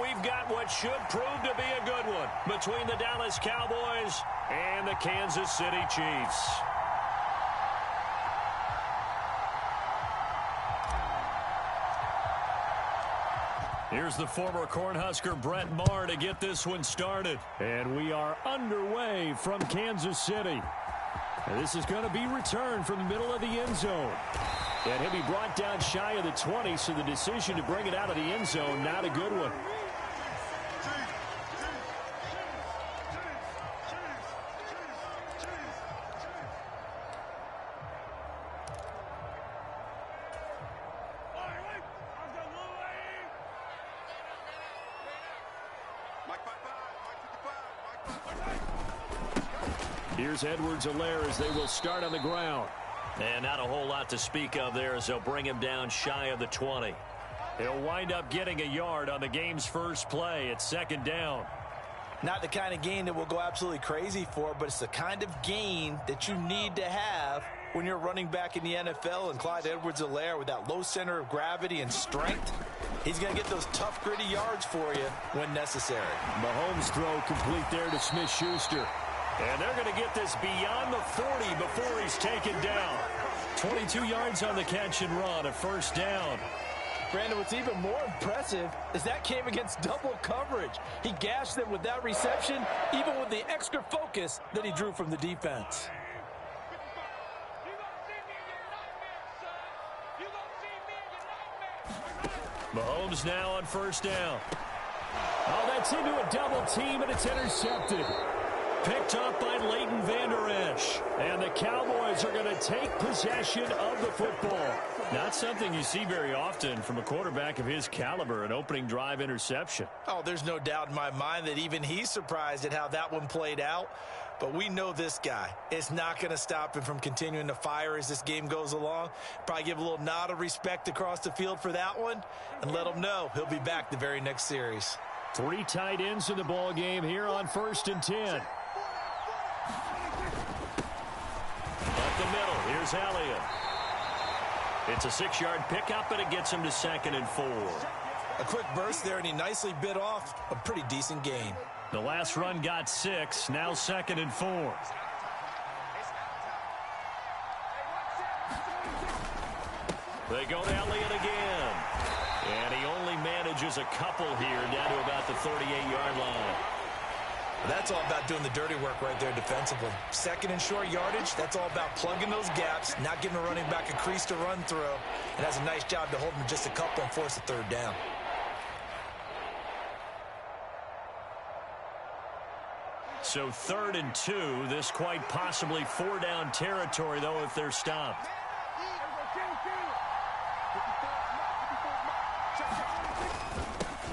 we've got what should prove to be a good one between the Dallas Cowboys and the Kansas City Chiefs. Here's the former Cornhusker Brett Maher to get this one started. And we are underway from Kansas City. And this is going to be returned from the middle of the end zone. And he'll be brought down shy of the 20, so the decision to bring it out of the end zone, not a good one. Here's Edwards-Helaire as they will start on the ground. And not a whole lot to speak of there as they'll bring him down shy of the 20. He'll wind up getting a yard on the game's first play at second down. Not the kind of gain that we'll go absolutely crazy for, but it's the kind of gain that you need to have when you're running back in the NFL. And Clyde Edwards-Helaire, with that low center of gravity and strength, he's going to get those tough, gritty yards for you when necessary. Mahomes' throw complete there to Smith-Schuster. And they're going to get this beyond the 40 before he's taken down. 22 yards on the catch and run, a first down. Brandon, what's even more impressive is that came against double coverage. He gashed them with that reception, even with the extra focus that he drew from the defense. Mahomes now on first down. Oh, that's into a double team, and it's intercepted. Picked up by Leighton Vander Esch. And the Cowboys are going to take possession of the football. Not something you see very often from a quarterback of his caliber, an opening drive interception. Oh, there's no doubt in my mind that even he's surprised at how that one played out. But we know this guy. It's not going to stop him from continuing to fire as this game goes along. Probably give a little nod of respect across the field for that one and let him know he'll be back the very next series. 3 tight ends in the ball game here on 1st and 10. Up the middle, here's Elliott. It's a 6-yard pickup, and it gets him to 2nd and 4. A quick burst there, and he nicely bit off a pretty decent gain. The last run got 6, now 2nd and 4. They go to Elliott again. And he only manages a couple here down to about the 38-yard line. That's all about doing the dirty work right there defensively. 2nd and short yardage, that's all about plugging those gaps, not giving a running back a crease to run through, and has a nice job to hold him just a couple and force a 3rd down. So 3rd and 2, this quite possibly 4-down territory, though, if they're stopped.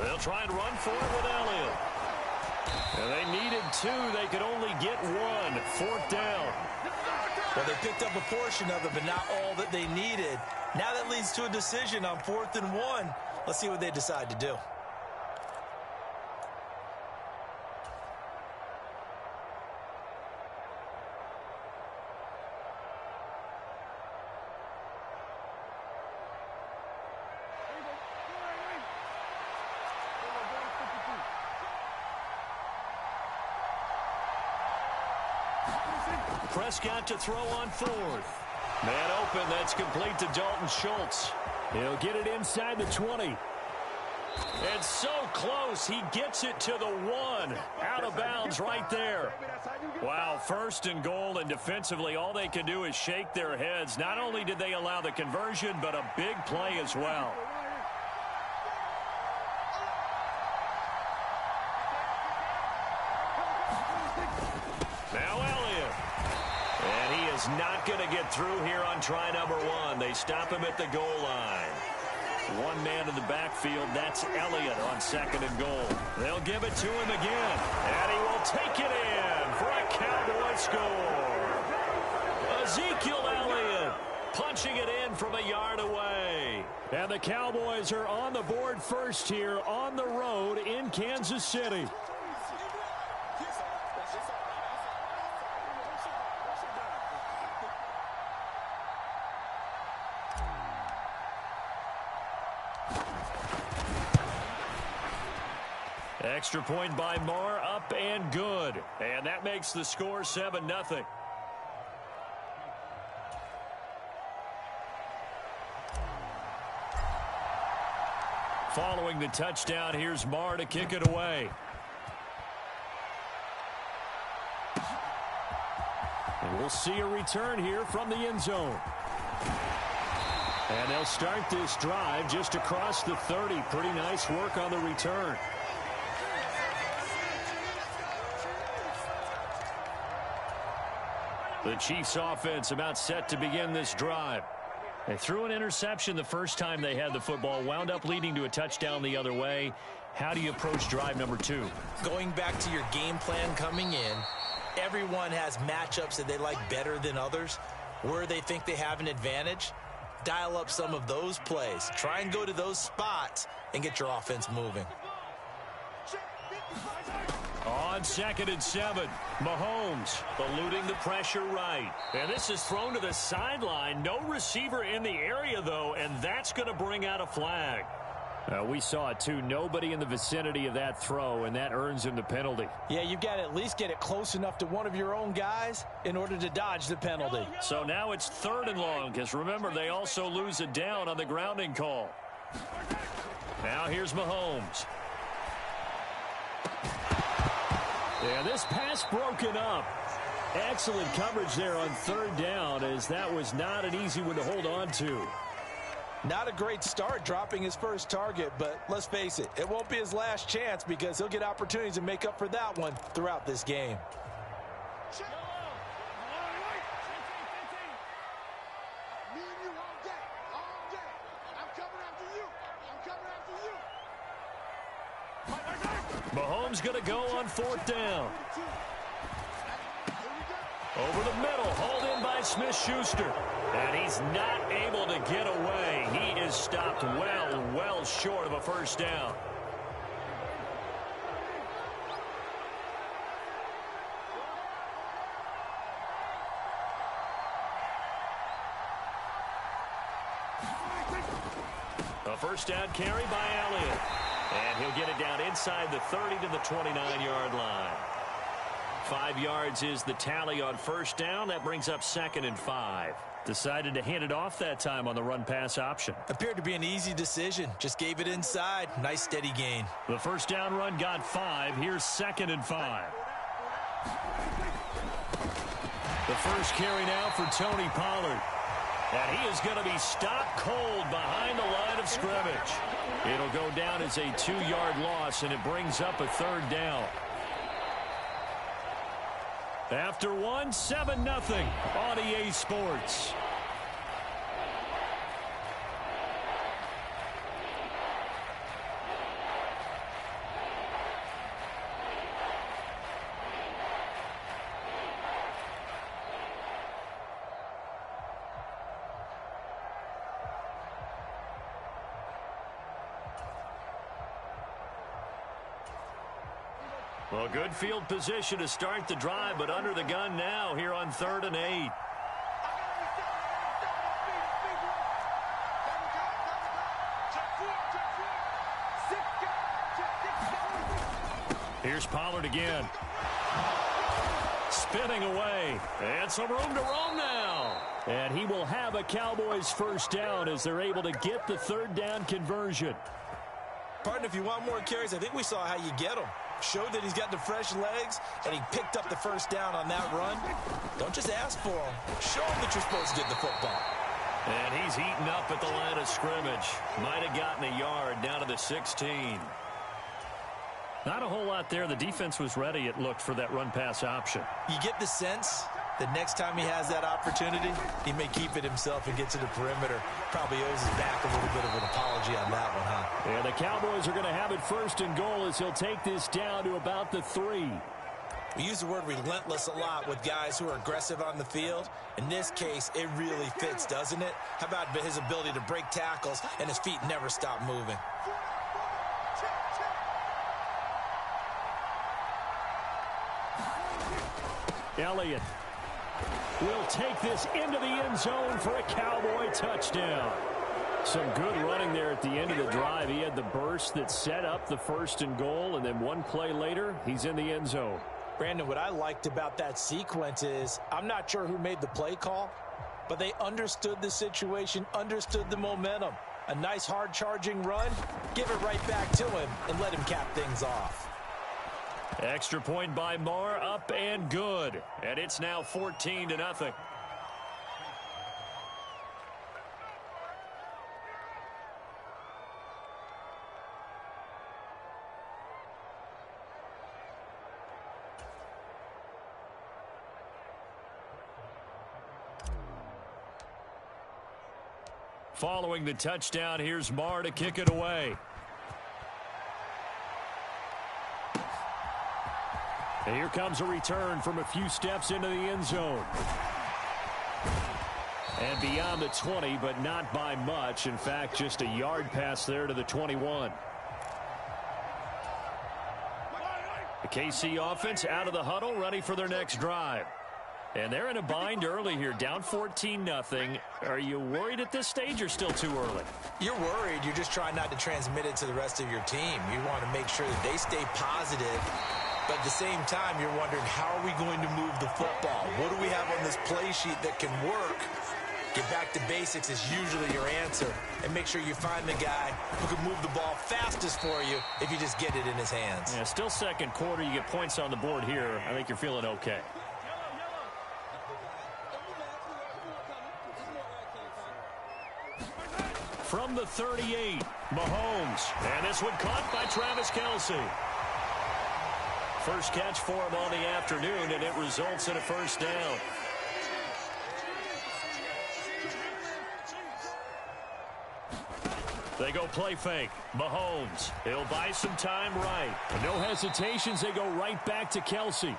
They'll try and run for it with Elliott. And they needed 2. They could only get 1. 4th down. Well, they picked up a portion of it, but not all that they needed. Now that leads to a decision on 4th and 1. Let's see what they decide to do. Prescott to throw on 4th. Man open, that's complete to Dalton Schultz. He'll get it inside the 20. And so close, he gets it to the 1. Out of bounds right there. Wow, 1st and goal, and defensively all they can do is shake their heads. Not only did they allow the conversion, but a big play as well. Now Elliott. And he is not going to get through here on try number 1. They stop him at the goal line. 1 man in the backfield. That's Elliott on 2nd and goal. They'll give it to him again. And he will take it in for a Cowboy score. Ezekiel Elliott punching it in from a yard away. And the Cowboys are on the board first here on the road in Kansas City. Extra point by Marr, up and good. And that makes the score 7-0. Following the touchdown, here's Marr to kick it away. And we'll see a return here from the end zone. And they'll start this drive just across the 30. Pretty nice work on the return. The Chiefs offense about set to begin this drive. They threw an interception the first time they had the football, wound up leading to a touchdown the other way. How do you approach drive number 2? Going back to your game plan coming in, everyone has matchups that they like better than others. Where they think they have an advantage, dial up some of those plays. Try and go to those spots and get your offense moving. On 2nd and 7, Mahomes eluding the pressure right. And this is thrown to the sideline. No receiver in the area, though, and that's going to bring out a flag. We saw it, too. Nobody in the vicinity of that throw, and that earns him the penalty. Yeah, you've got to at least get it close enough to one of your own guys in order to dodge the penalty. So now it's 3rd and long, because remember, they also lose it down on the grounding call. Now here's Mahomes. Yeah, this pass broken up. Excellent coverage there on 3rd down, as that was not an easy one to hold on to. Not a great start dropping his first target, but let's face it, it won't be his last chance because he'll get opportunities to make up for that one throughout this game. Mahomes going to go on 4th down. Over the middle, hauled in by Smith-Schuster. And he's not able to get away. He is stopped well short of a first down. A first down carry by Elliott. And he'll get it down inside the 30 to the 29-yard line. 5 yards is the tally on first down. That brings up 2nd and 5. Decided to hand it off that time on the run-pass option. Appeared to be an easy decision. Just gave it inside. Nice steady gain. The first down run got 5. Here's 2nd and 5. The first carry now for Tony Pollard. And he is going to be stopped cold behind the line of scrimmage. It'll go down as a 2-yard loss, and it brings up a 3rd down. After 7-0 on EA Sports. Well, good field position to start the drive, but under the gun now here on 3rd and 8. Here's Pollard again. Spinning away. And some room to roam now. And he will have a Cowboys first down as they're able to get the 3rd down conversion. Partner, if you want more carries, I think we saw how you get them. Showed that he's got the fresh legs, and he picked up the first down on that run. Don't just ask for him. Show him that you're supposed to get the football. And he's eaten up at the line of scrimmage. Might have gotten a yard down to the 16. Not a whole lot there. The defense was ready, it looked, for that run-pass option. You get the sense that next time he has that opportunity, he may keep it himself and get to the perimeter. Probably owes his back a little bit of an apology on that one, huh? And the Cowboys are going to have it 1st and goal as he'll take this down to about the 3. We use the word relentless a lot with guys who are aggressive on the field. In this case, it really fits, doesn't it? How about his ability to break tackles and his feet never stop moving? Elliott will take this into the end zone for a Cowboy touchdown. Some good running there at the end of the drive. He had the burst that set up the 1st and goal, and then one play later, he's in the end zone. Brandon, what I liked about that sequence is I'm not sure who made the play call, but they understood the situation, understood the momentum. A nice hard-charging run, give it right back to him, and let him cap things off. Extra point by Marr, up and good. And it's now 14-0. Following the touchdown, here's Marr to kick it away. And here comes a return from a few steps into the end zone. And beyond the 20, but not by much. In fact, just a yard pass there to the 21. The KC offense out of the huddle, ready for their next drive. And they're in a bind early here, down 14-0. Are you worried at this stage or still too early? You're worried. You're just trying not to transmit it to the rest of your team. You want to make sure that they stay positive. But at the same time, you're wondering, how are we going to move the football? What do we have on this play sheet that can work? Get back to basics is usually your answer. And make sure you find the guy who can move the ball fastest for you if you just get it in his hands. Yeah, still second quarter. You get points on the board here. I think you're feeling okay. From the 38, Mahomes. And this one caught by Travis Kelce. First catch for him on the afternoon, and it results in a first down. They go play fake. Mahomes. He'll buy some time right. No hesitations. They go right back to Kelce.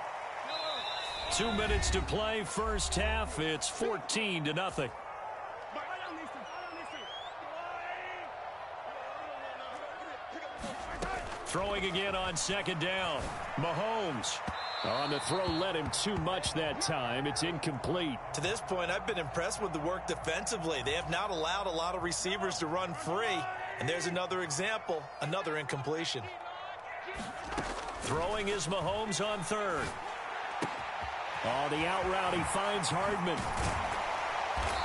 2 minutes to play. First half. It's 14-0. Throwing again on second down. Mahomes. On the throw, led him too much that time. It's incomplete. To this point, I've been impressed with the work defensively. They have not allowed a lot of receivers to run free. And there's another example, another incompletion. Throwing is Mahomes on third. Oh, the out route, he finds Hardman.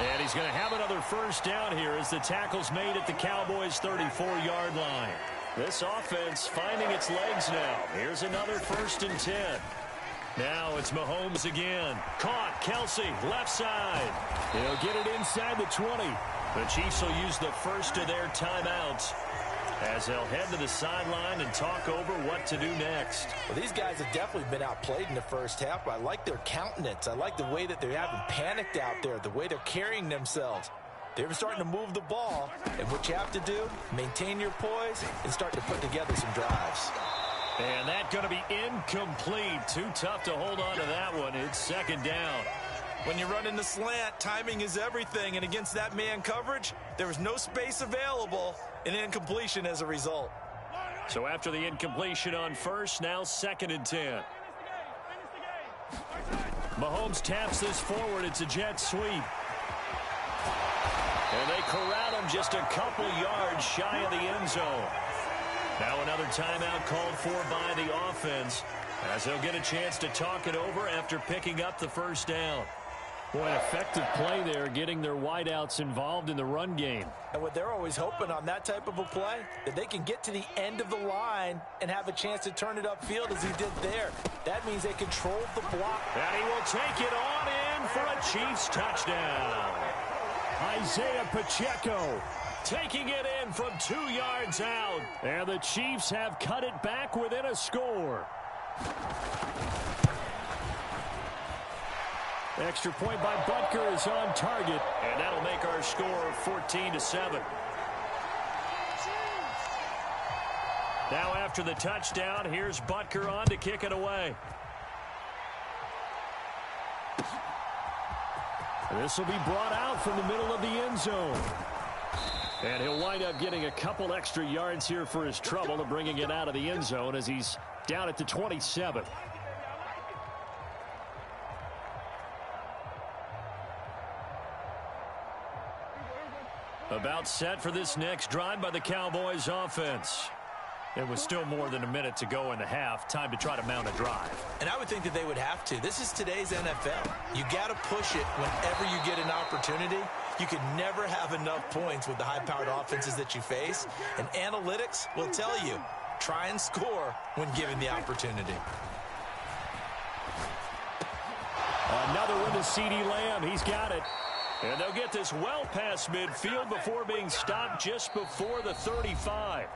And he's going to have another first down here as the tackle's made at the Cowboys' 34-yard line. This offense finding its legs now. Here's another 1st and 10. Now it's Mahomes again. Caught. Kelce, left side. He'll get it inside the 20. The Chiefs will use the first of their timeouts as they'll head to the sideline and talk over what to do next. Well, these guys have definitely been outplayed in the first half, but I like their countenance. I like the way that they haven't panicked out there, the way they're carrying themselves. They're starting to move the ball, and what you have to do, maintain your poise and start to put together some drives. And that's going to be incomplete. Too tough to hold on to that one. It's second down. When you run in the slant, timing is everything, and against that man coverage, there was no space available, and incompletion as a result. So after the incompletion on first, now 2nd and 10. Mahomes taps this forward. It's a jet sweep. And they corral him just a couple yards shy of the end zone. Now another timeout called for by the offense as they'll get a chance to talk it over after picking up the first down. Boy, an effective play there, getting their wideouts involved in the run game. And what they're always hoping on that type of a play, that they can get to the end of the line and have a chance to turn it upfield as he did there. That means they control the block. And he will take it on in for a Chiefs touchdown. Isaiah Pacheco taking it in from 2 yards out. And the Chiefs have cut it back within a score. Extra point by Butker is on target. And that'll make our score 14-7. Now after the touchdown, here's Butker on to kick it away. This will be brought out from the middle of the end zone. And he'll wind up getting a couple extra yards here for his trouble and bringing it out of the end zone as he's down at the 27. About set for this next drive by the Cowboys offense. It was still more than a minute to go in the half. Time to try to mount a drive. And I would think that they would have to. This is today's NFL. You got to push it whenever you get an opportunity. You can never have enough points with the high-powered offenses that you face. And analytics will tell you, try and score when given the opportunity. Another one to CeeDee Lamb. He's got it. And they'll get this well past midfield before being stopped just before the 35.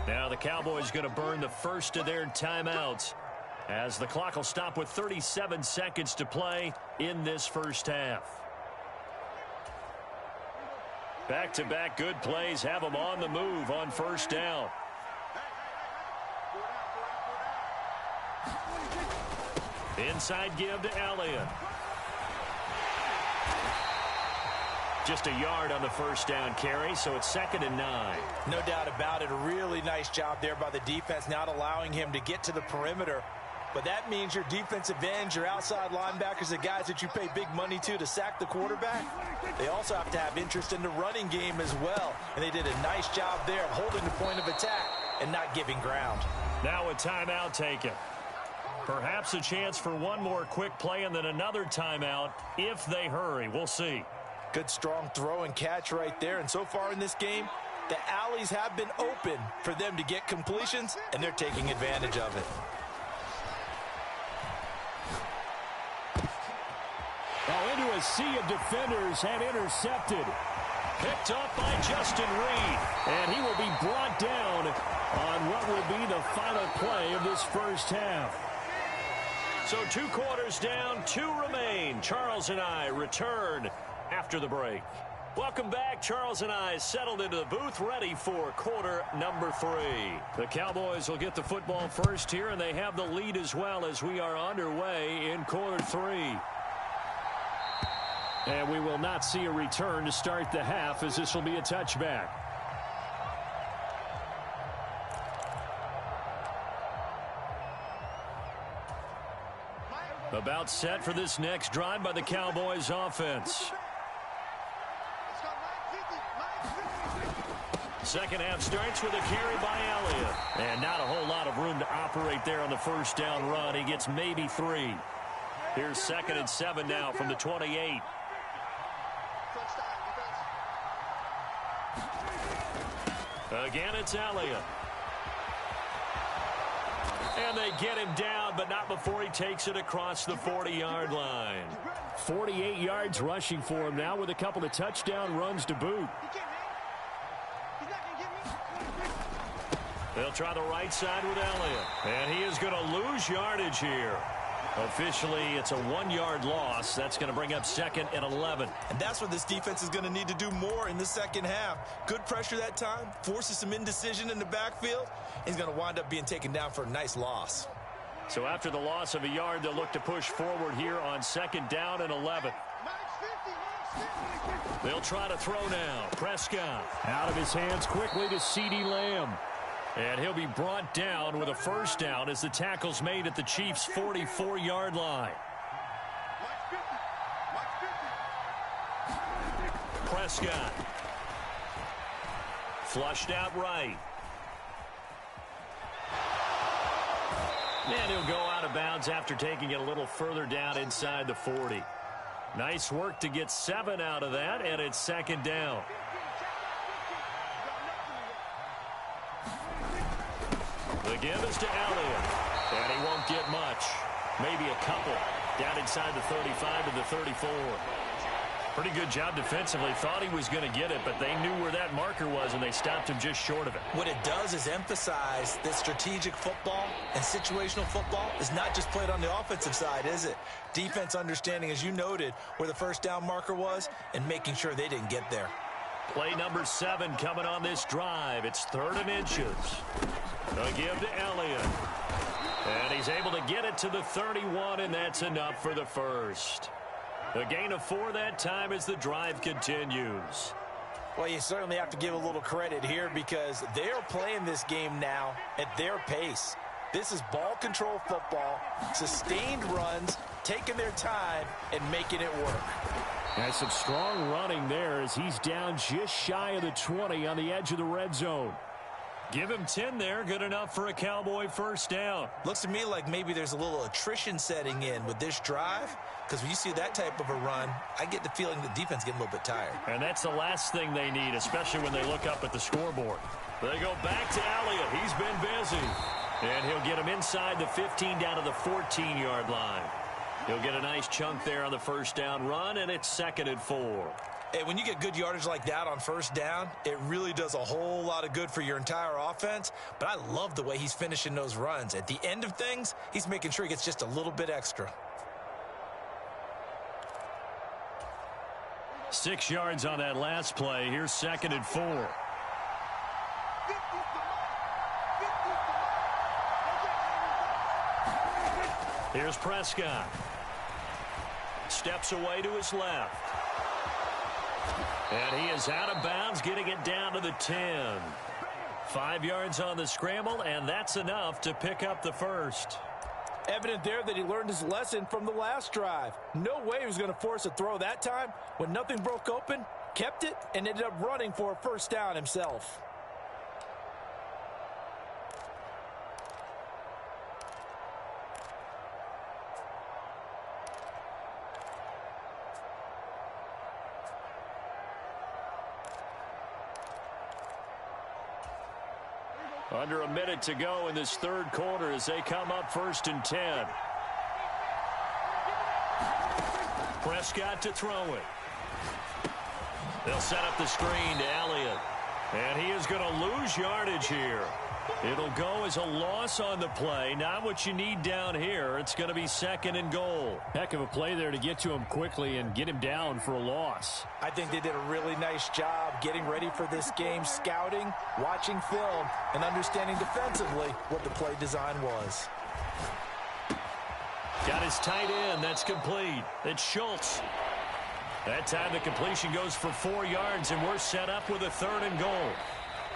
Now the Cowboys going to burn the first of their timeouts as the clock will stop with 37 seconds to play in this first half. Back-to-back good plays have them on the move on first down. Inside give to Elliott. Just a yard on the first down carry, so it's 2nd and 9. No doubt about it. A really nice job there by the defense, not allowing him to get to the perimeter. But that means your defensive ends, your outside linebackers, the guys that you pay big money to sack the quarterback, they also have to have interest in the running game as well. And they did a nice job there of holding the point of attack and not giving ground. Now a timeout taken. Perhaps a chance for one more quick play and then another timeout if they hurry. We'll see. Good strong throw and catch right there. And so far in this game, the alleys have been open for them to get completions, and they're taking advantage of it. Well, into a sea of defenders and intercepted. Picked up by Justin Reed. And he will be brought down on what will be the final play of this first half. So 2 quarters down, 2 remain. Charles and I return after the break. Welcome back. Charles and I settled into the booth, ready for quarter number 3. The Cowboys will get the football first here, and they have the lead as well as we are underway in quarter 3. And we will not see a return to start the half, as this will be a touchback. About set for this next drive by the Cowboys offense. Second half starts with a carry by Elliott. And not a whole lot of room to operate there on the first down run. He gets maybe 3. Here's 2nd and 7 now from the 28. Again, it's Elliott. And they get him down, but not before he takes it across the 40-yard line. 48 yards rushing for him now with a couple of touchdown runs to boot. They'll try the right side with Elliott. And he is going to lose yardage here. Officially, it's a 1-yard loss. That's going to bring up 2nd and 11. And that's what this defense is going to need to do more in the second half. Good pressure that time, forces some indecision in the backfield. He's going to wind up being taken down for a nice loss. So after the loss of a yard, they'll look to push forward here on 2nd down and 11. They'll try to throw now. Prescott out of his hands quickly to CeeDee Lamb. And he'll be brought down with a first down as the tackle's made at the Chiefs' 44-yard line. Prescott. Flushed out right. And he'll go out of bounds after taking it a little further down inside the 40. Nice work to get 7 out of that, and it's 2nd down. The give is to Elliott, and he won't get much. Maybe a couple down inside the 35 to the 34. Pretty good job defensively. Thought he was going to get it, but they knew where that marker was, and they stopped him just short of it. What it does is emphasize that strategic football and situational football is not just played on the offensive side, is it? Defense understanding, as you noted, where the first down marker was and making sure they didn't get there. Play number 7 coming on this drive. It's 3rd and inches. A give to Elliott. And he's able to get it to the 31, and that's enough for the first. A gain of 4 that time as the drive continues. Well, you certainly have to give a little credit here because they're playing this game now at their pace. This is ball control football, sustained runs, taking their time, and making it work. And some strong running there as he's down just shy of the 20 on the edge of the red zone. Give him 10 there. Good enough for a Cowboy first down. Looks to me like maybe there's a little attrition setting in with this drive, because when you see that type of a run, I get the feeling the defense getting a little bit tired. And that's the last thing they need, especially when they look up at the scoreboard. They go back to Elliott. He's been busy. And he'll get him inside the 15 down to the 14-yard line. He'll get a nice chunk there on the first down run, and it's 2nd and 4. And when you get good yardage like that on first down, it really does a whole lot of good for your entire offense. But I love the way he's finishing those runs. At the end of things, he's making sure he gets just a little bit extra. 6 yards on that last play. Here's 2nd and 4. Here's Prescott. Steps away to his left. And he is out of bounds, getting it down to the 10. 5 yards on the scramble, and that's enough to pick up the first. Evident there that he learned his lesson from the last drive. No way he was going to force a throw that time. When nothing broke open, kept it, and ended up running for a first down himself. Under a minute to go in this third quarter as they come up 1st and 10. Prescott to throw it. They'll set up the screen to Elliott. And he is going to lose yardage here. It'll go as a loss on the play. Not what you need down here. It's going to be 2nd and goal. Heck of a play there to get to him quickly and get him down for a loss. I think they did a really nice job getting ready for this game, scouting, watching film, and understanding defensively what the play design was. Got his tight end. That's complete. It's Schultz. That time the completion goes for 4 yards, and we're set up with a 3rd and goal.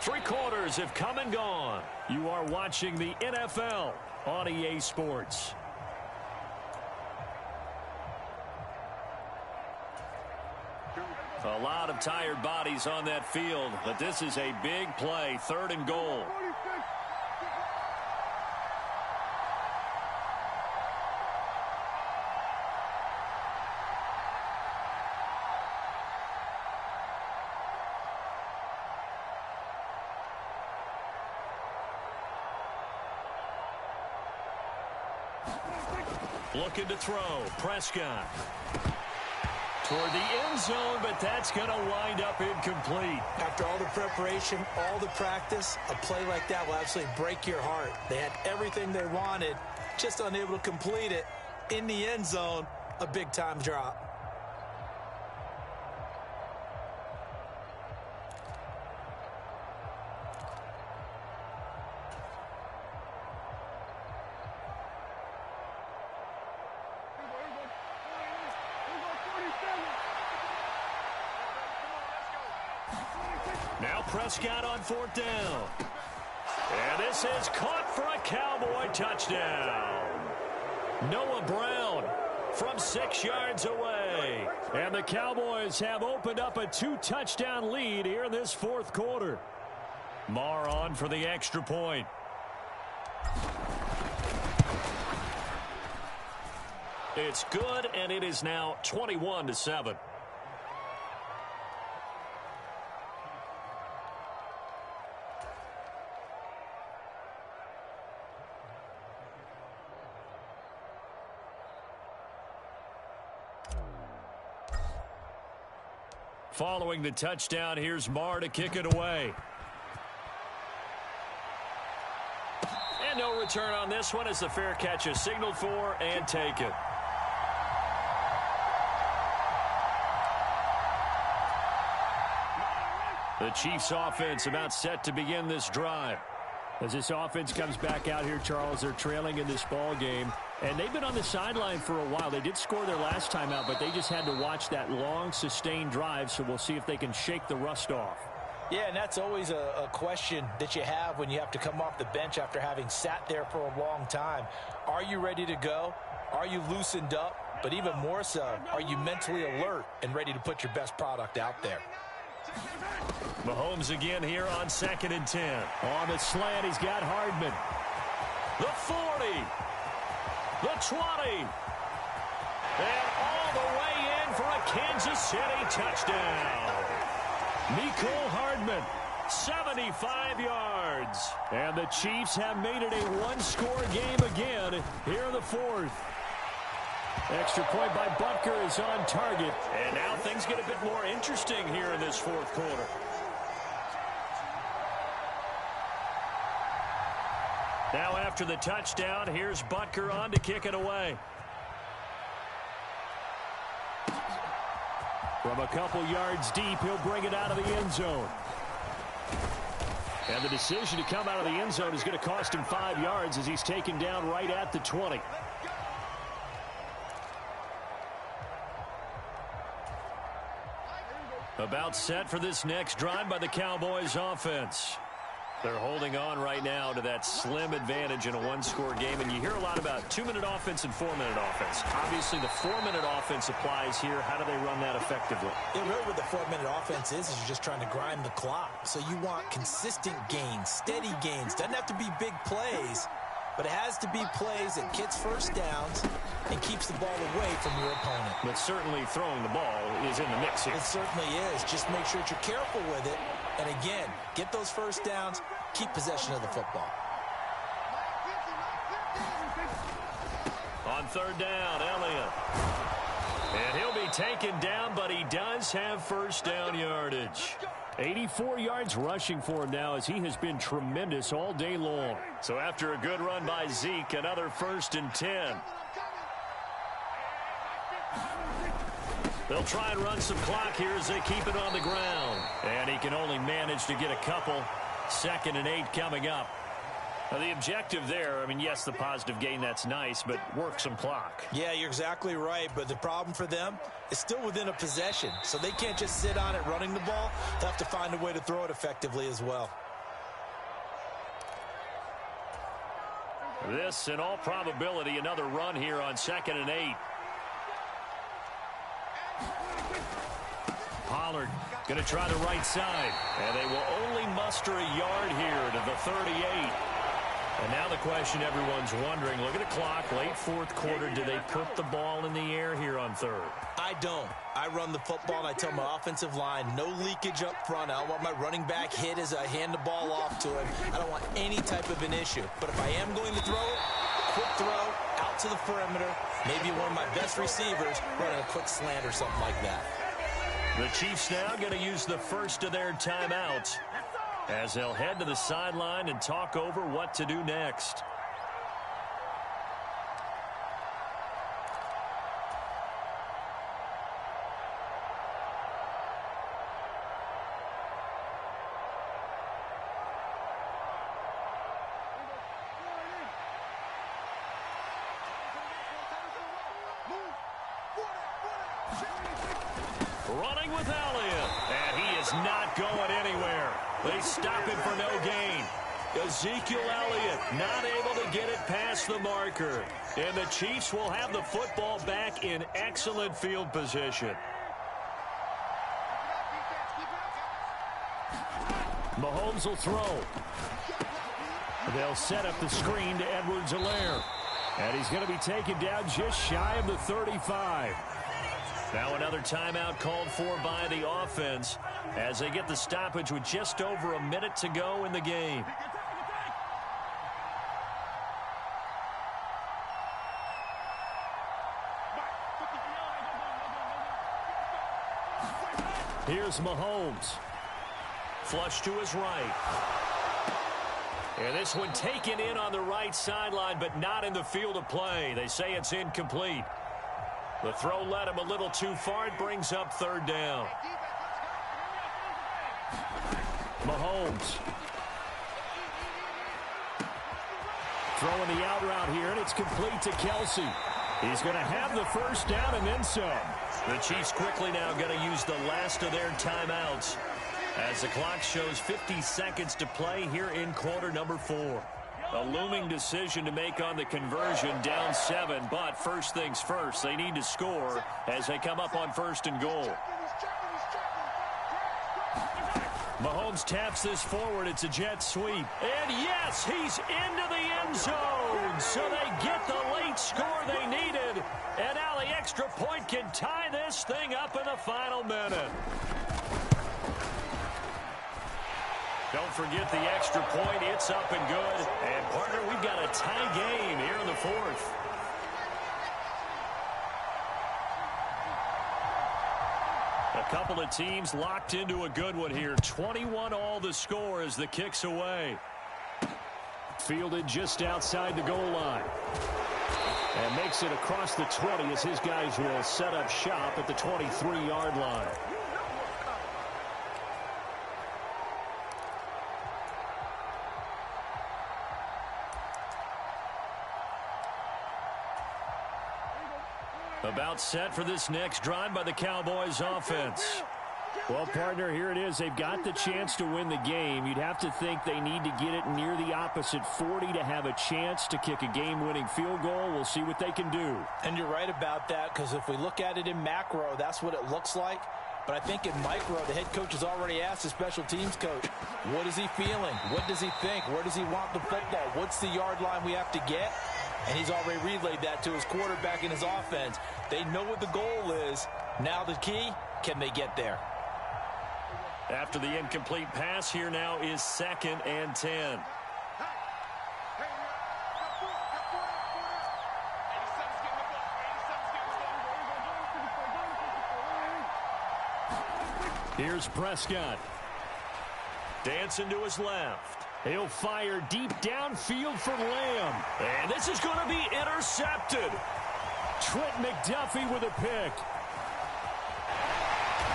3 quarters have come and gone. You are watching the NFL on EA Sports. A lot of tired bodies on that field, but this is a big play, 3rd and goal. Looking to throw. Prescott. Toward the end zone, but that's going to wind up incomplete. After all the preparation, all the practice, a play like that will absolutely break your heart. They had everything they wanted, just unable to complete it. In the end zone, a big-time drop. Now Prescott on 4th down. And this is caught for a Cowboy touchdown. Noah Brown from 6 yards away. And the Cowboys have opened up a 2-touchdown lead here in this 4th quarter. Marr on for the extra point. It's good, and it is now 21-7. Following the touchdown, here's Marr to kick it away. And no return on this one as the fair catch is signaled for and taken. The Chiefs offense about set to begin this drive. As this offense comes back out here, Charles, they're trailing in this ball game. And they've been on the sideline for a while. They did score their last time out, but they just had to watch that long, sustained drive, so we'll see if they can shake the rust off. Yeah, and that's always a question that you have when you have to come off the bench after having sat there for a long time. Are you ready to go? Are you loosened up? But even more so, are you mentally alert and ready to put your best product out there? Mahomes again here on 2nd and 10. On the slant, he's got Hardman. The 40. The 20. And all the way in for a Kansas City touchdown. Mecole Hardman, 75 yards. And the Chiefs have made it a one-score game again here in the fourth. Extra point by Butker is on target. And now things get a bit more interesting here in this fourth quarter. Now after the touchdown, here's Butker on to kick it away. From a couple yards deep, he'll bring it out of the end zone. And the decision to come out of the end zone is going to cost him 5 yards as he's taken down right at the 20. About set for this next drive by the Cowboys offense. They're holding on right now to that slim advantage in a one-score game, and you hear a lot about 2-minute offense and 4-minute offense. Obviously, the 4-minute offense applies here. How do they run that effectively? Yeah, really what the 4-minute offense is you're just trying to grind the clock. So you want consistent gains, steady gains. Doesn't have to be big plays, but it has to be plays that gets first downs and keeps the ball away from your opponent. But certainly throwing the ball is in the mix here. It certainly is. Just make sure that you're careful with it. And again, get those first downs, keep possession of the football. On third down, Elliott. And he'll be taken down, but he does have first down yardage. 84 yards rushing for him now as he has been tremendous all day long. So after a good run by Zeke, another 1st and 10. They'll try and run some clock here as they keep it on the ground. And he can only manage to get a couple. 2nd and 8 coming up. Now the objective there, I mean, yes, the positive gain, that's nice, but work some clock. Yeah, you're exactly right. But the problem for them is still within a possession. So they can't just sit on it running the ball. They'll have to find a way to throw it effectively as well. This, in all probability, another run here on 2nd and 8. Pollard going to try the right side. And they will only muster a yard here to the 38. And now the question everyone's wondering, look at the clock, late fourth quarter, do they put the ball in the air here on third? I don't. I run the football, and I tell my offensive line, no leakage up front. I don't want my running back hit as I hand the ball off to him. I don't want any type of an issue. But if I am going to throw it, quick throw, out to the perimeter, maybe one of my best receivers running a quick slant or something like that. The Chiefs now going to use the first of their timeouts as they'll head to the sideline and talk over what to do next. Running with Elliott, and he is not going anywhere. They stop him for no gain. Ezekiel Elliott not able to get it past the marker. And the Chiefs will have the football back in excellent field position. Mahomes will throw. They'll set up the screen to Edwards-Helaire. And he's going to be taken down just shy of the 35. Now another timeout called for by the offense as they get the stoppage with just over a minute to go in the game. Here's Mahomes. Flush to his right. And this one taken in on the right sideline, but not in the field of play. They say it's incomplete. The throw led him a little too far. It brings up third down. Mahomes. Throwing the out route here, and it's complete to Kelsey. He's going to have the first down and then some. The Chiefs quickly now going to use the last of their timeouts As the clock shows 50 seconds to play here in quarter number 4. A looming decision to make on the conversion, down 7, but first things first, they need to score as they come up on first and goal. Mahomes taps this forward. It's a jet sweep. And yes, he's into the end zone. So they get the late score they needed. And now the extra point can tie this thing up in the final minute. Don't forget the extra point. It's up and good. And, partner, we've got a tie game here in the 4th. A couple of teams locked into a good one here. 21 all the score as the kick's away. Fielded just outside the goal line. And makes it across the 20 as his guys will set up shop at the 23-yard line. About set for this next drive by the Cowboys offense. Well, partner, here it is. They've got the chance to win the game. You'd have to think they need to get it near the opposite 40 to have a chance to kick a game-winning field goal. We'll see what they can do. And you're right about that, because if we look at it in macro, that's what it looks like. But I think in micro, the head coach has already asked the special teams coach, what is he feeling? What does he think? Where does he want the football? What's the yard line we have to get? And he's already relayed that to his quarterback and his offense. They know what the goal is. Now the key, can they get there? After the incomplete pass, here now is 2nd and 10. Here's Prescott. Dancing to his left. He'll fire deep downfield for Lamb. And this is going to be intercepted. Trent McDuffie with a pick.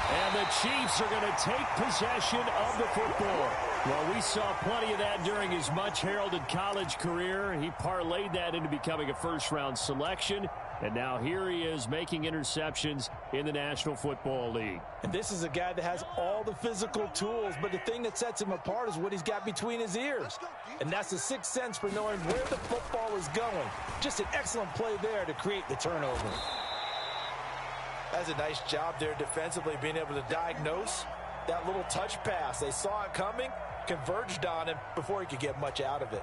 And the Chiefs are going to take possession of the football. Well, we saw plenty of that during his much-heralded college career. He parlayed that into becoming a first-round selection. And now here he is making interceptions in the National Football League. And this is a guy that has all the physical tools, but the thing that sets him apart is what he's got between his ears. And that's the sixth sense for knowing where the football is going. Just an excellent play there to create the turnover. That's a nice job there defensively, being able to diagnose that little touch pass. They saw it coming, converged on him before he could get much out of it.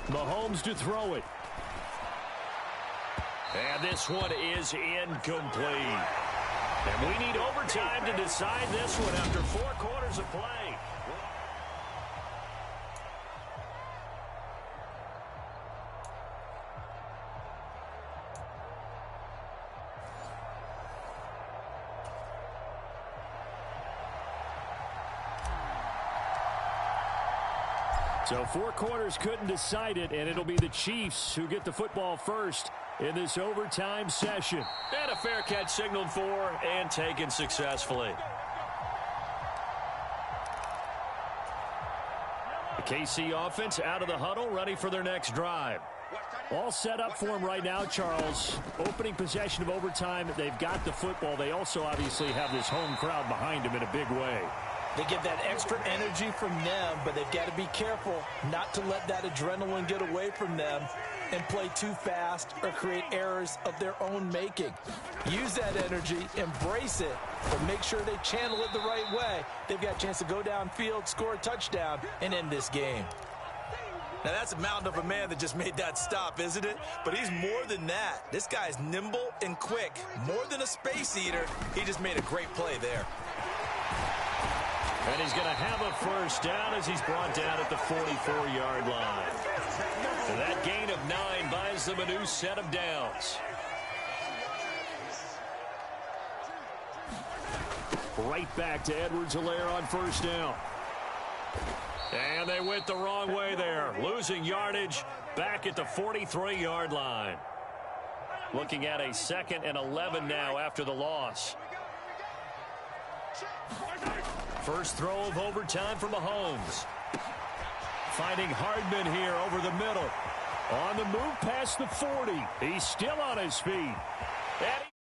Mahomes to throw it. And this one is incomplete. And we need overtime to decide this one after 4 quarters of play. So 4 quarters couldn't decide it, and it'll be the Chiefs who get the football first in this overtime session. And a fair catch signaled for and taken successfully. The KC offense out of the huddle, ready for their next drive. All set up for them right now, Charles. Opening possession of overtime, they've got the football. They also obviously have this home crowd behind them in a big way. They get that extra energy from them, but they've got to be careful not to let that adrenaline get away from them and play too fast or create errors of their own making. Use that energy, embrace it, but make sure they channel it the right way. They've got a chance to go downfield, score a touchdown, and end this game. Now, that's a mountain of a man that just made that stop, isn't it? But he's more than that. This guy's nimble and quick. More than a space eater, he just made a great play there. And he's going to have a first down as he's brought down at the 44-yard line. And that gain of 9 buys them a new set of downs. Right back to Edwards-Helaire on first down. And they went the wrong way there. Losing yardage back at the 43-yard line. Looking at a 2nd and 11 now after the loss. First throw of overtime for Mahomes. Finding Hardman here over the middle. On the move past the 40. He's still on his feet. And